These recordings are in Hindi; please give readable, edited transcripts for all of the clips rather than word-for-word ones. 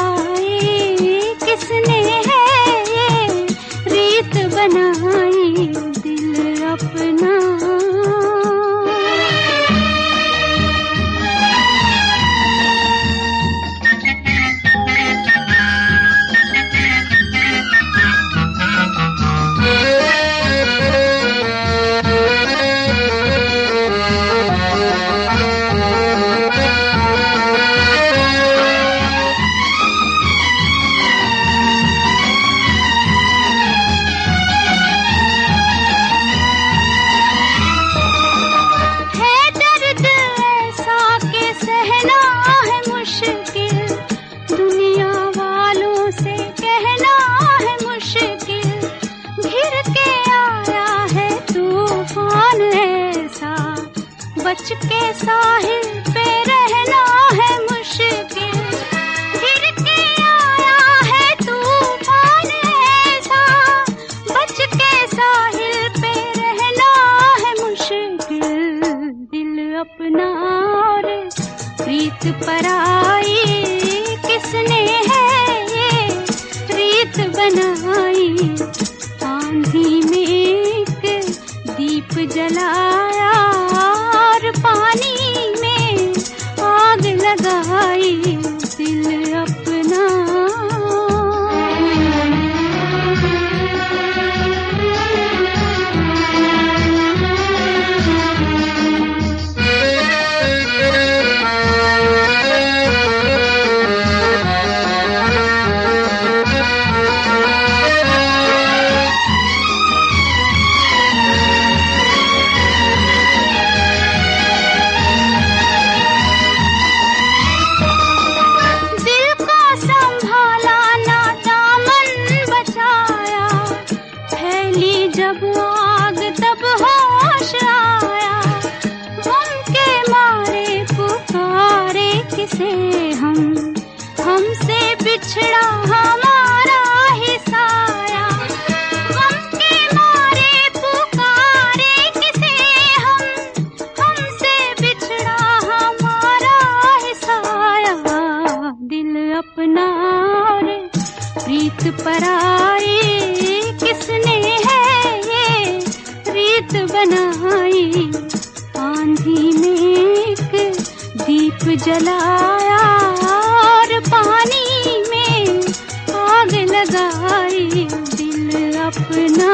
पराई, किसने है ये रीत बनाई दिल अपना। बच के साहिल पे रहना है मुश्किल, फिर के आया है तूफान ऐसा। बच के साहिल पे रहना है मुश्किल, दिल अपना और प्रीत पराई, किसने है ये रीत बनाई। आंधी में एक दीप जलाया, पानी में आग लगाई दिल अपना। जब आग तब होश आया, गम के मारे पुकारे किसे हम, हमसे बिछड़ा हमारा ही साया। गम के मारे पुकारे किसे हम, हमसे बिछड़ा हमारा ही साया। दिल अपना और प्रीत पराई, किसने है रीत बनाई। आंधी में एक दीप जलाया और पानी में आग लगाई दिल अपना।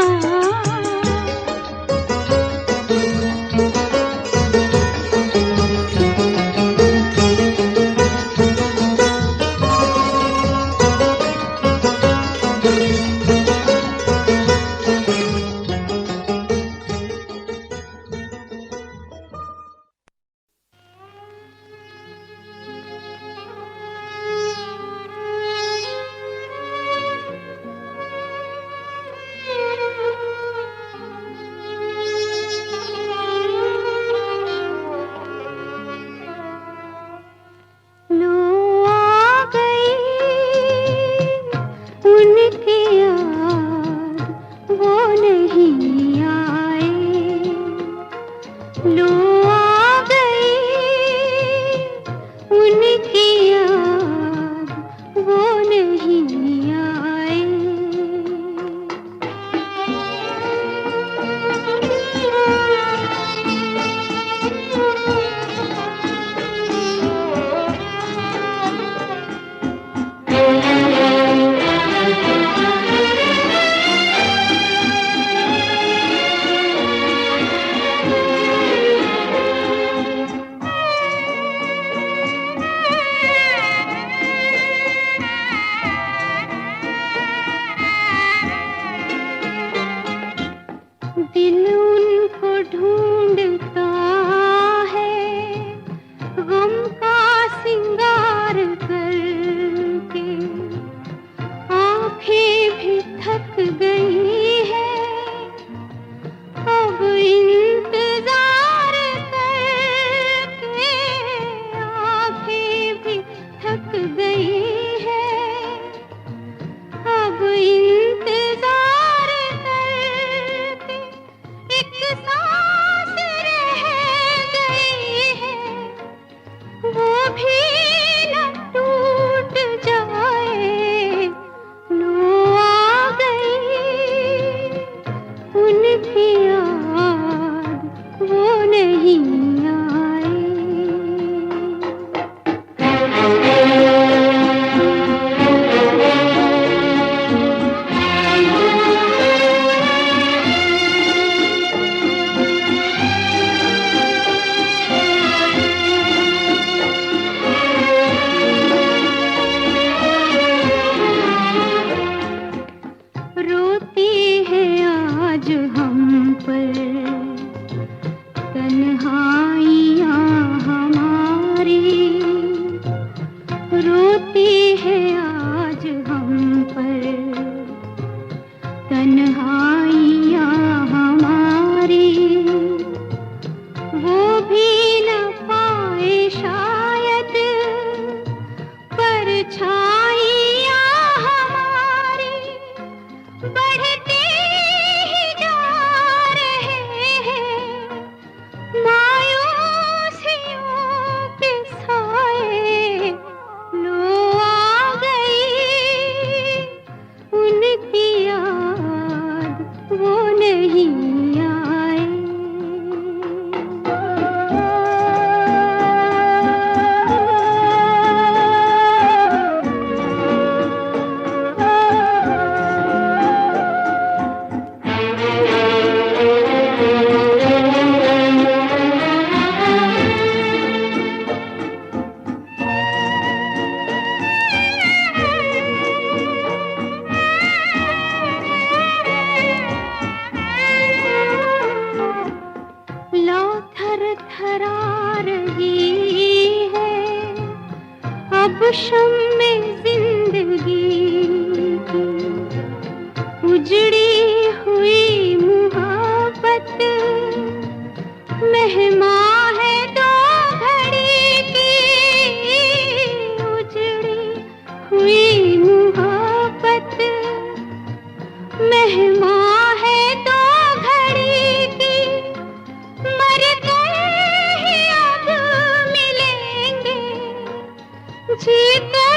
शम्मे जिंदगी की उजड़ी हुई मोहब्बत मेहमान है दो घड़ी की उजड़ी हुई मोहब्बत मेहमान है दो घड़ी की मर गए ही अब मिलेंगे जी कर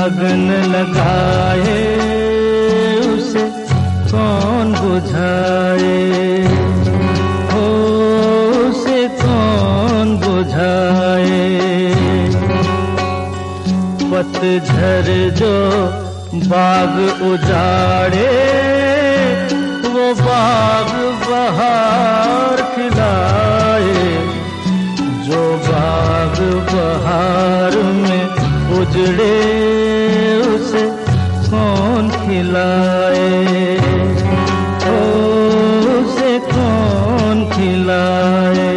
अग्न लगाए उसे कौन बुझाए, हो उसे कौन बुझाए। पतझर जो बाग उजाड़े वो बाग बहार खिलाए, जो बाग बहार में उजड़े उसे कौन खिलाए, ओ उसे कौन खिलाए।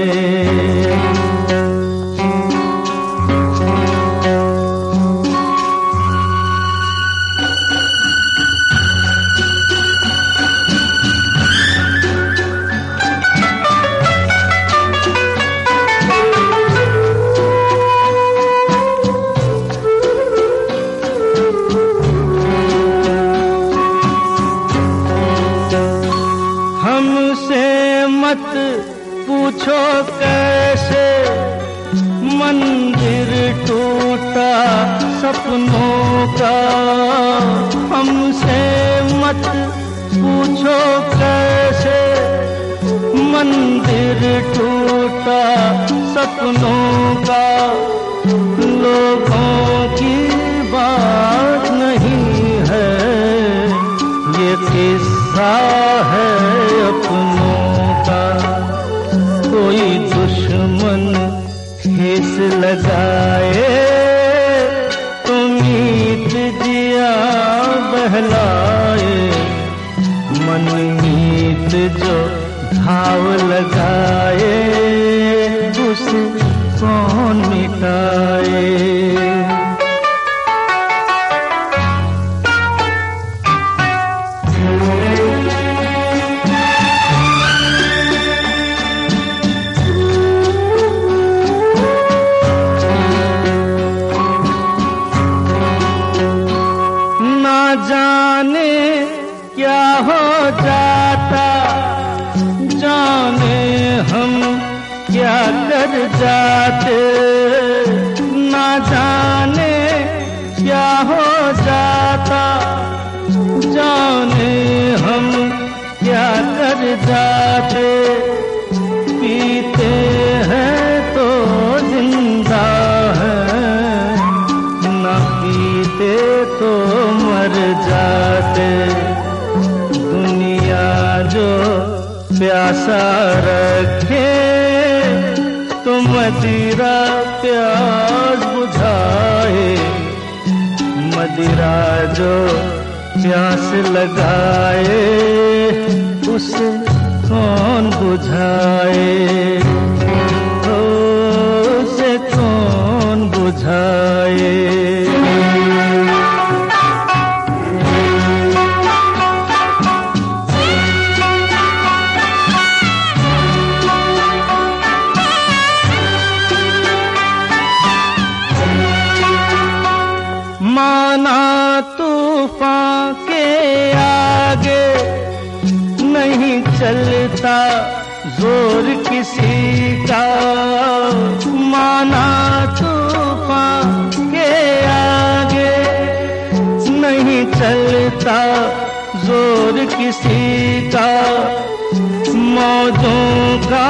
मत पूछो कैसे मंदिर टूटा सपनों का, हमसे मत पूछो कैसे मंदिर टूटा सपनों का। लोगों की बात नहीं है ये किस्सा है अपनों का। कोई दुश्मन ठेस लगाए तो मीत जिया बहलाए, मन मीत जो घाव लगाए उसे कौन मिटाए। जाने क्या हो जाता, जाने हम क्या कर जाते, ना जाने क्या हो जाता, जाने हम क्या कर जाते। पीते हैं तो जिंदा है, ना पीते तो मर जाते। दुनिया जो प्यासा रखे तो मदिरा प्यास बुझाए, मदिरा जो प्यास लगाए उसे कौन बुझाए, उसे कौन बुझाए। माना तूफान के आगे नहीं चलता जोर किसी का, माना तूफान के आगे नहीं चलता जोर किसी का। मौजों का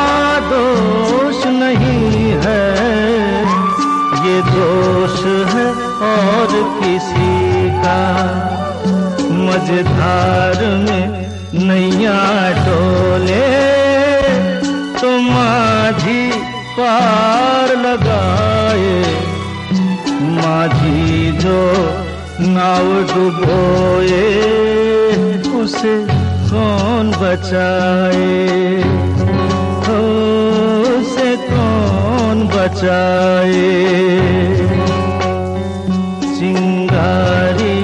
दोष नहीं है ये दोष है और किसी का। मझधार में नैया डोले तो माझी पार लगाए, माझी जो नाव डुबोए उसे कौन बचाए, उसे कौन बचाए। चिंगारी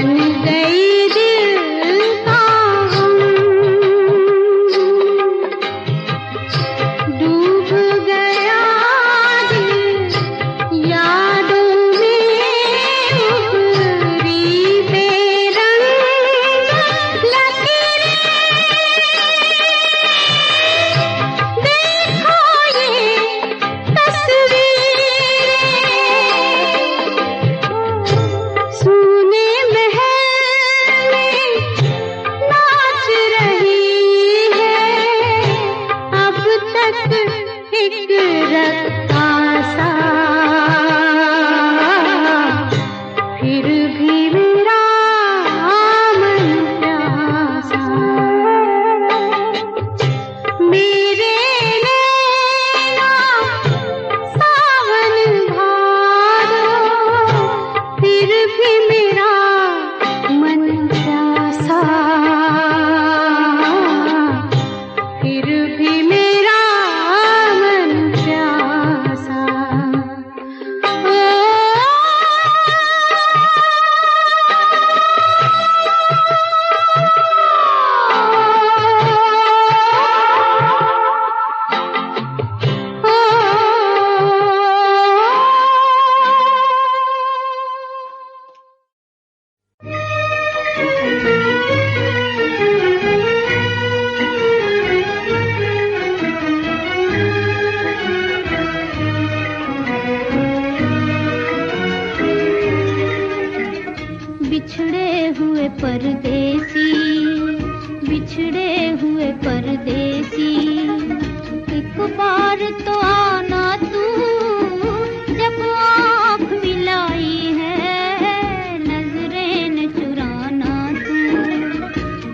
बन गई दिल का गम, डूब गया दिल यादों में, उभरी बेरंग लकीरें। देखो ये तस्वीरें, सूने महल में नाच रही है, अब तक एक रक्कासा, फिर भी मेरा मन प्यासा। मेरे नैना सावन भादो, फिर भी मेरा मन प्यासा, फिर भी मेरा मन प्यासा। ओ बिछड़े हुए परदेसी, बिछड़े हुए परदेसी, एक बार तो आना तू, जब आँख मिलाई है नजरें न चुराना तू,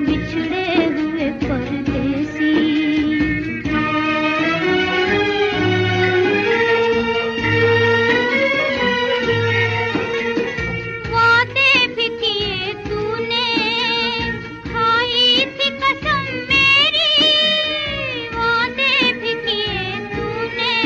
बिछड़े हुए परदेसी। वादे भी किए तूने, खाई थी कसम मेरी, वादे भी किए तूने,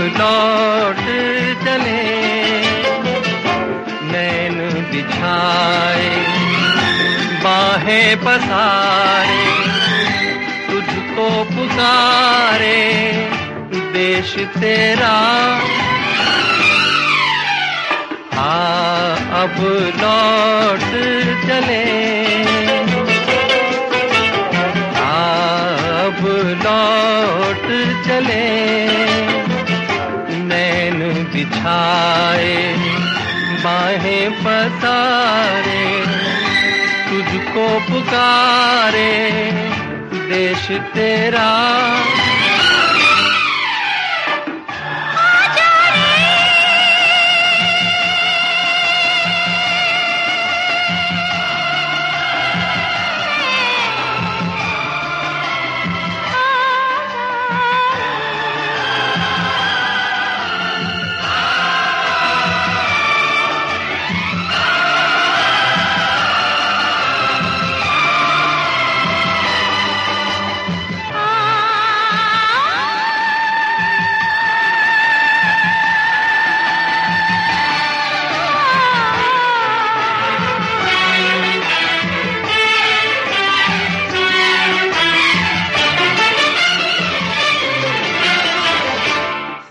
लौट चले, नैन बिछाए बाहें पसारे, तुझको पुकारे देश तेरा। आ अब लौट चले, अब लौट चले, नैन बिछाए बाहें पसारे, तुझको पुकारे देश तेरा।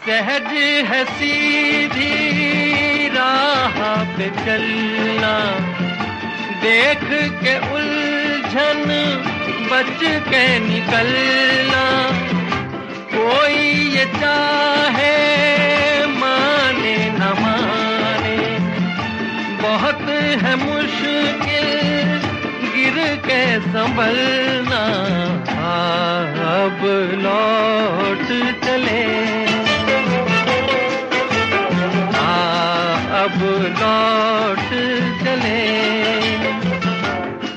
सहज है सीधी राह पे चलना, देख के उलझन बच के निकलना। कोई ये चाहे माने न माने, बहुत है मुश्किल गिर के संभलना। अब लौट चले, अब लौट चले,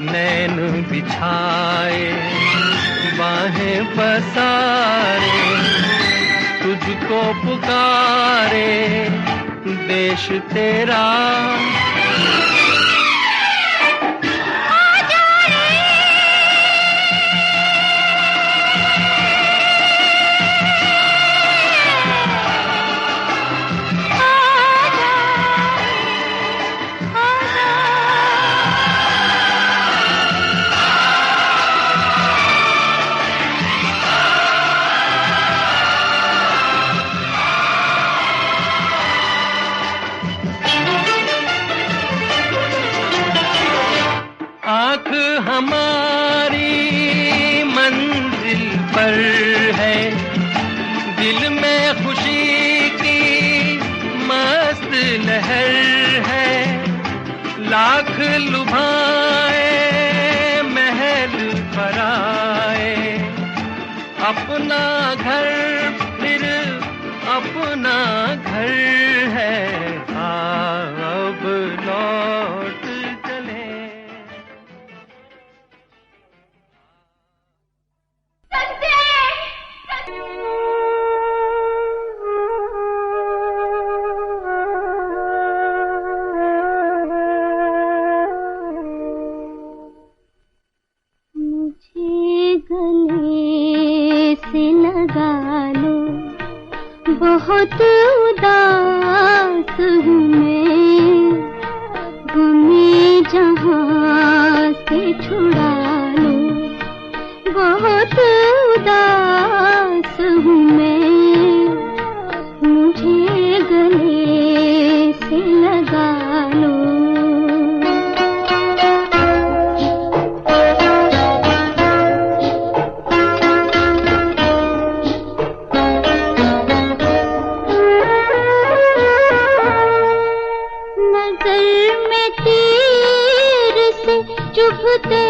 नैन बिछाए बाहें पसारे, तुझको पुकारे देश तेरा। आँख हमारी मंजिल पर है, दिल में खुशी की मस्त लहर है। लाख लुभाए महल पराए, अपना घर फिर अपना घर है। अब लौट चले। मुझे गले से लगा लो, बहुत उदास हूँ मैं, गमे जहाँ से छुड़ा लो, बहुत उदास हूँ मैं, मुझे गले से लगा लो। चुभते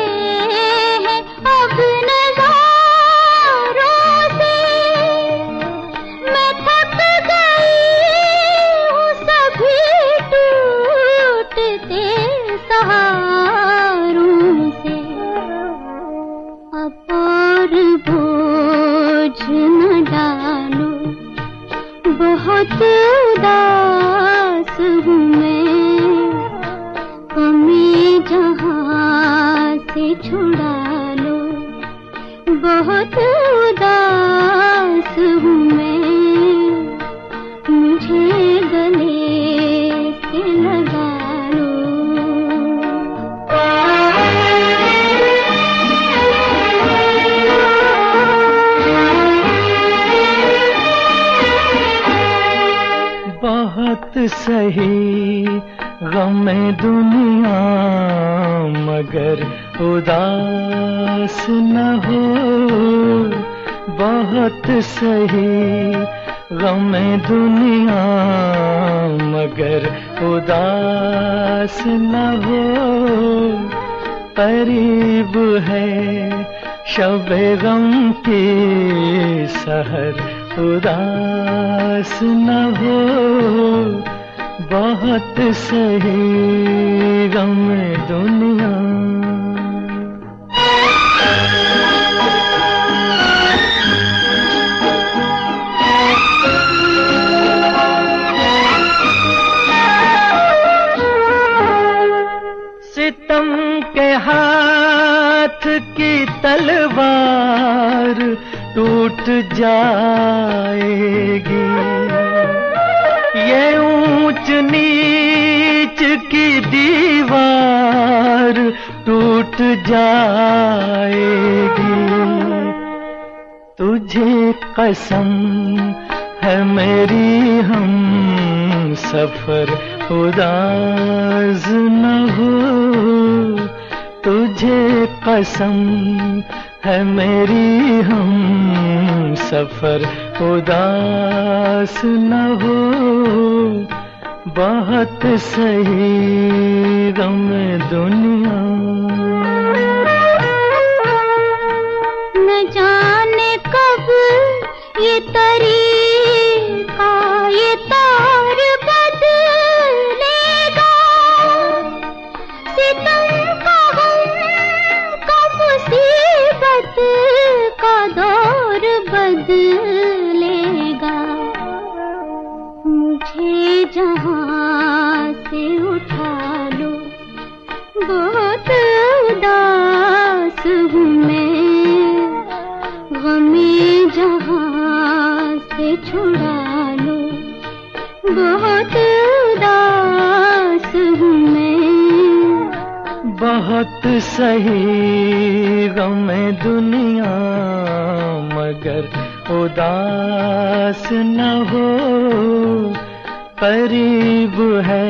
हैं अब नज़ारों से, मैं थक गई हूँ सभी टूटते सहारों से। अब और बोझ न डालो, बहुत उदास हूँ मैं, कमी जहाँ से छुड़ा लो, बहुत उदास हूँ मैं, बहुत सही गम दुनिया मगर उदास न हो, बहुत सही गम दुनिया मगर उदास न हो। करीब है शब गम की सहर, उदास न हो, बहुत सही गम दुनिया। सितम के हाथ की तलवार टूट जाएगी, ये ऊंच नीच की दीवार टूट जाएगी। तुझे कसम है मेरी हम सफर, उदास न हो, तुझे कसम है मेरी हम सफर, उदास न हो, बहुत सही गम दुनिया। न जाने कब ये तरीका ये तार बदलेगा, सितम का गम का मुसीबत का दौर बदलेगा। मुझे जहाँ से उठा लो, बहुत उदास हूँ मैं, गमे जहाँ से छुड़ा लो, बहुत उदास हूँ मैं। बहुत सही गम दुनिया मगर उदास न हो, करीब है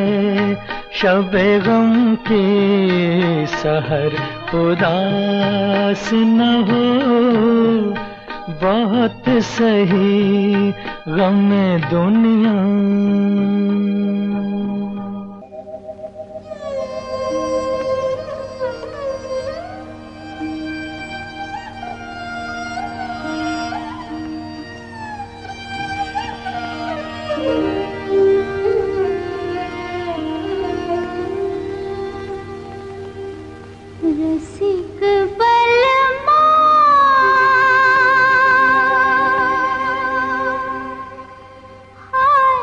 शब गम की सहर, उदास न हो, बहुत सही गम दुनिया। रसिक बलमा हाय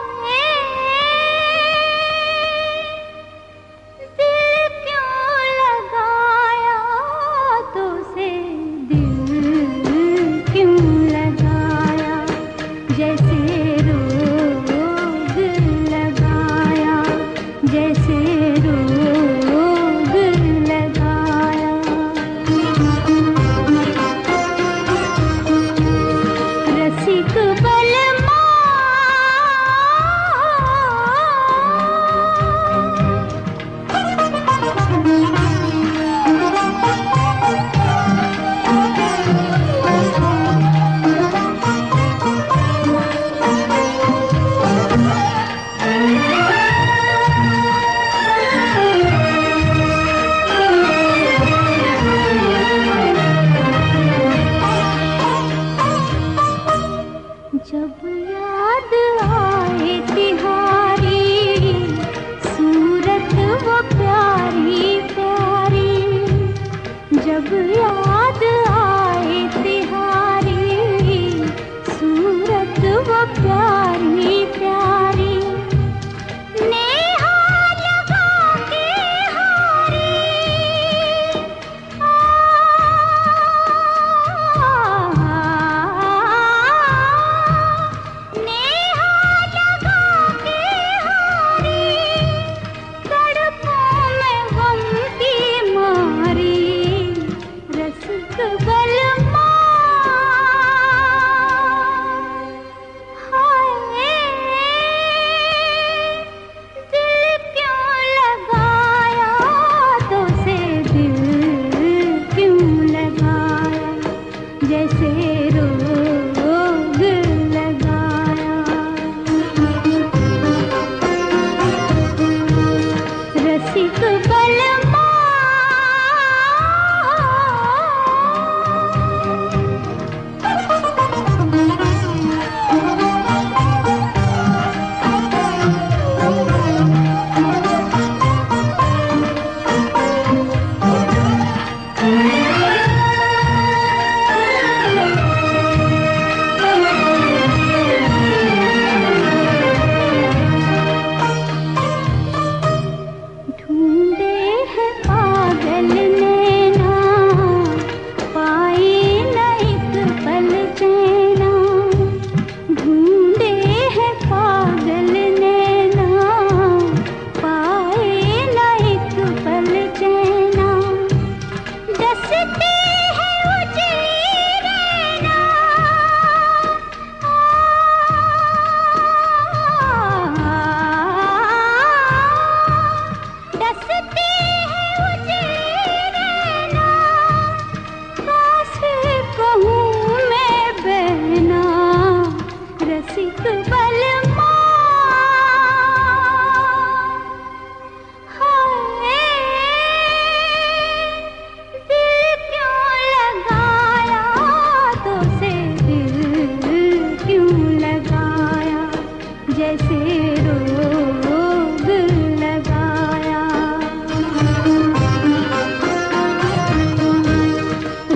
जैसे रोग लगाया।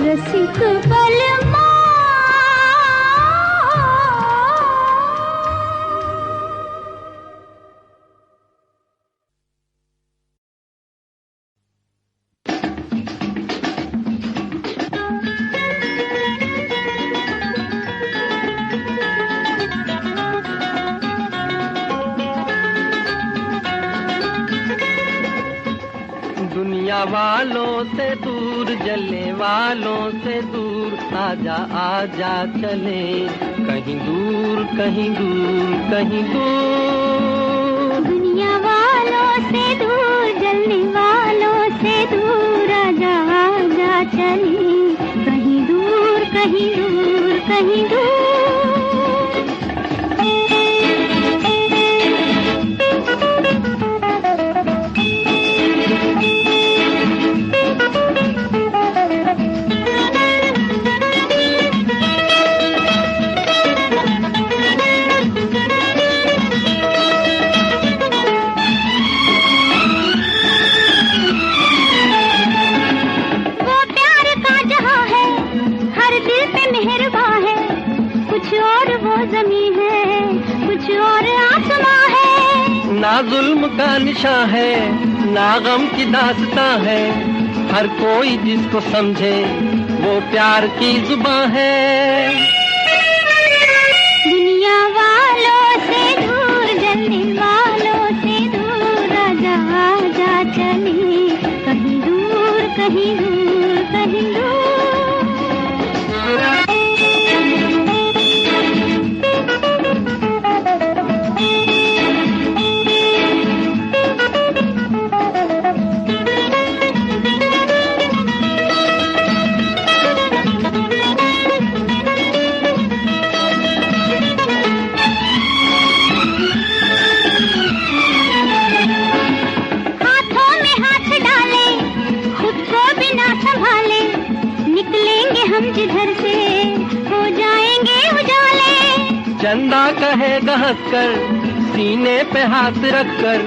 रसिक बलमा दुनिया वालों से दूर, जलने वालों से दूर, आजा आजा चले कहीं दूर, कहीं दूर, कहीं दूर। दुनिया वालों से दूर, जलने वालों से दूर, आजा आजा चले कहीं दूर, कहीं दूर, कहीं दूर। ना जुल्म का निशान है, ना गम की दास्तां है, हर कोई जिसको समझे वो प्यार की जुबां है। दुनिया वालों से दूर, जलने वालों से दूर, आजा आजा चले कहीं दूर, कहीं दूर, कहीं दूर। जिधर से हो जाएंगे उजाले। चंदा कहेगा हंसकर, सीने पे हाथ रखकर,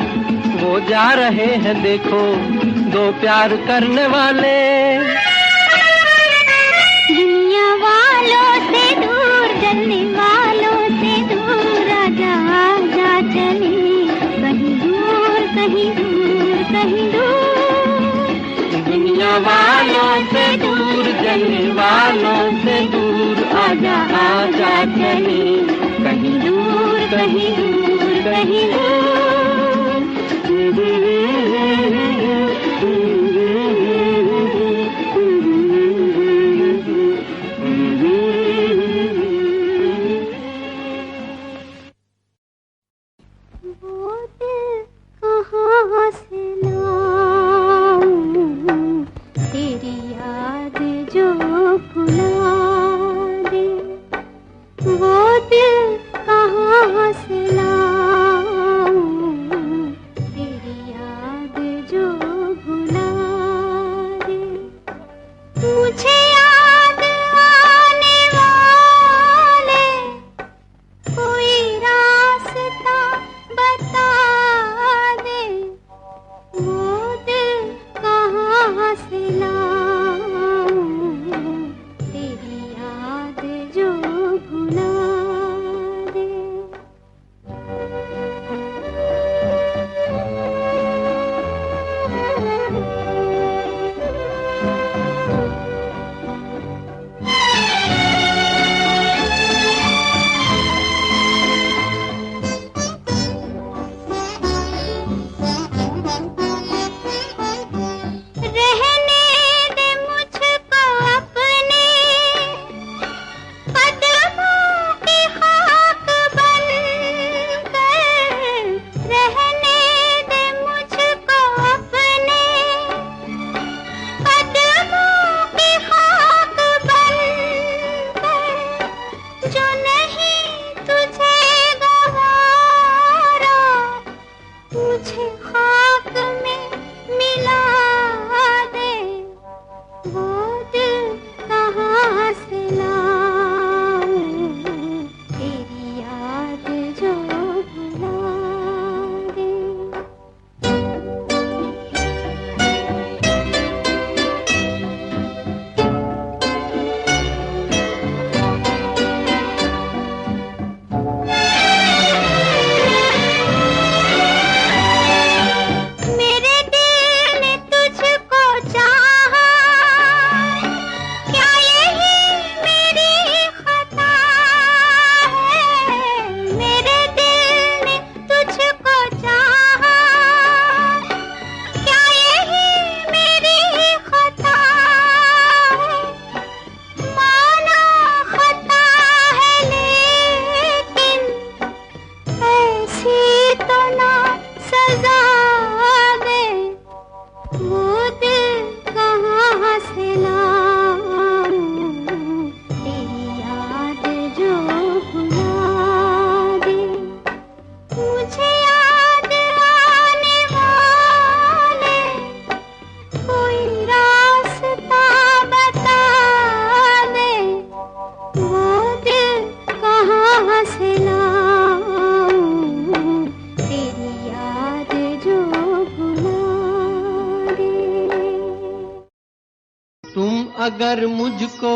वो जा रहे हैं देखो दो प्यार करने वाले। दुनिया वालों से दूर, जलने वालों से दूर, आजा आजा चले कहीं दूर, कहीं दूर, कहीं दूर। दुनिया वालों से दूर, जलने वालों से दूर, आजा आजा चले कहीं दूर, कहीं दूर, कहीं दूर। कोई रास्ता बता अगर मुझको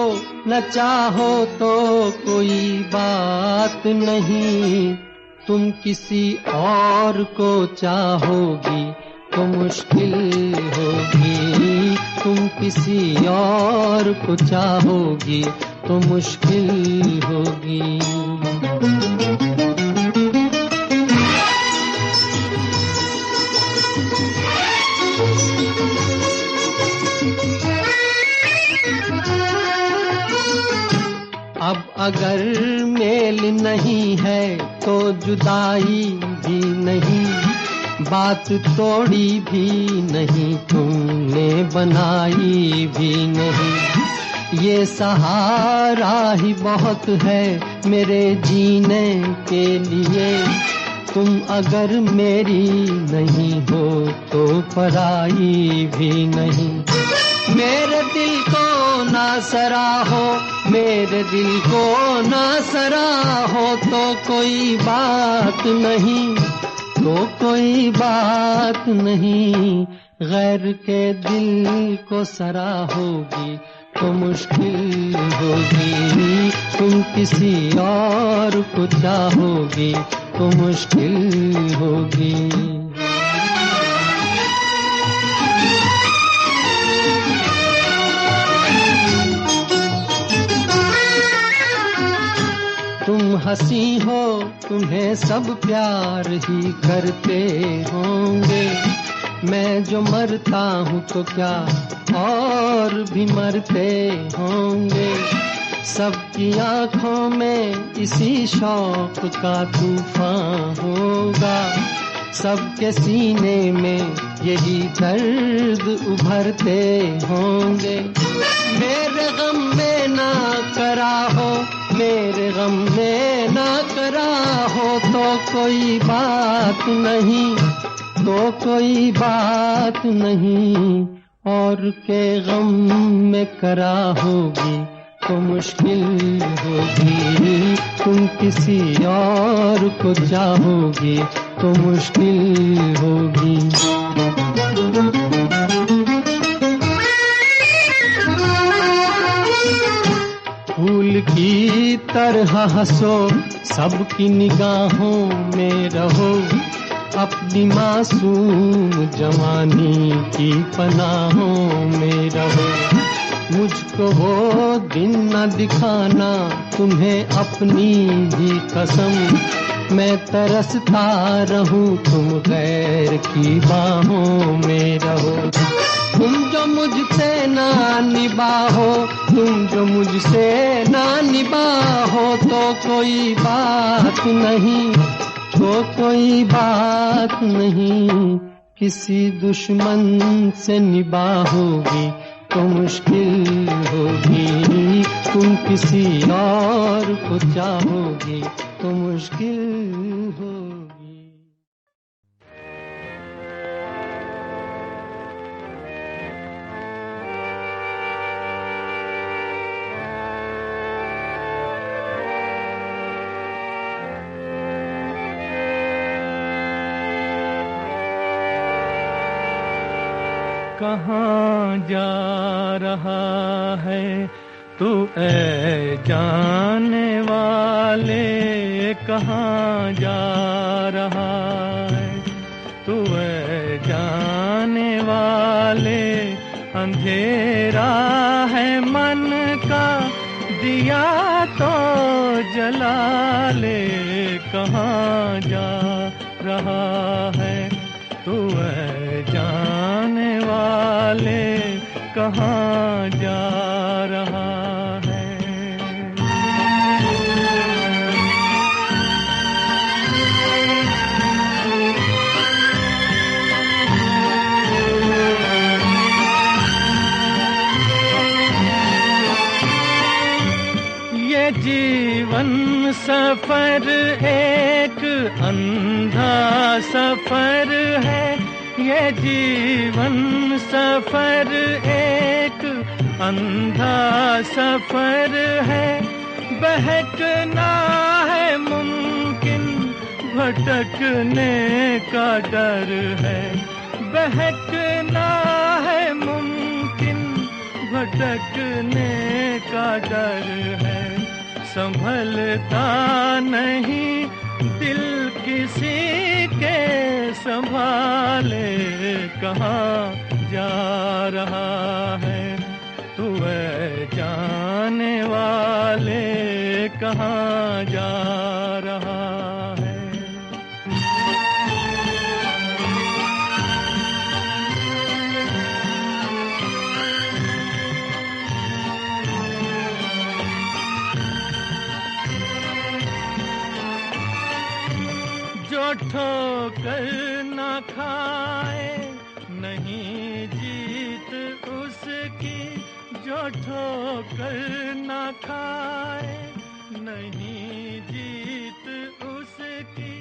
न चाहो तो कोई बात नहीं, तुम किसी और को चाहोगी तो मुश्किल होगी, तुम किसी और को चाहोगी तो मुश्किल होगी। अब अगर मेल नहीं है तो जुदाई भी नहीं, बात तोड़ी भी नहीं, तुमने बनाई भी नहीं। ये सहारा ही बहुत है मेरे जीने के लिए, तुम अगर मेरी नहीं हो तो पराई भी नहीं। मेरे दिल को ना सराहो, मेरे दिल को ना सराहो तो कोई बात नहीं, तो कोई बात नहीं। गैर के दिल को सराहोगी तो मुश्किल होगी, तुम किसी और को चाहोगी तो मुश्किल होगी। तुम हंसी हो, तुम्हें सब प्यार ही करते होंगे, मैं जो मरता हूँ तो क्या और भी मरते होंगे। सबकी आँखों में इसी शौक का तूफान होगा, सबके सीने में यही दर्द उभरते होंगे। मेरे गम में ना करा हो, मेरे गम में ना करा हो तो कोई बात नहीं, तो कोई बात नहीं। और के गम में करा होगी तो मुश्किल होगी, तुम किसी और को चाहोगी तो मुश्किल होगी। फूल की तरह हंसो, सबकी निगाहों में रहो, अपनी मासूम जवानी की पनाहों में रहो। मुझको वो दिन न दिखाना तुम्हें अपनी ही कसम, मैं तरसता रहूं तुम गैर की बाहों में रहो। तुम जो मुझसे ना निभाओ, तुम जो मुझसे ना निभाओ तो कोई बात नहीं, तो कोई बात नहीं। किसी दुश्मन से निभाओगी तो मुश्किल होगी, तुम किसी और को चाहोगी तो मुश्किल होगी। कहाँ जा रहा है तू ऐ जाने वाले, कहाँ जा रहा है तू ऐ जाने वाले। अंधेरा है मन का दिया तो जला ले, कहाँ जा रहा है तू ऐ जाने वाले, कहाँ जा रहा है। ये जीवन सफर एक अंधा सफर है, ये जीवन सफर एक अंधा सफर है। बहकना है मुमकिन, भटकने का डर है। बहकना है मुमकिन, भटकने का डर है। संभलता नहीं दिल किसी के, संभाले कहाँ जा रहा है। तू ऐ जाने वाले कहाँ जा रहा है। जो ठोकर न खाए नहीं जीत उसकी, जो ठोकर न खाए नहीं जीत उसकी।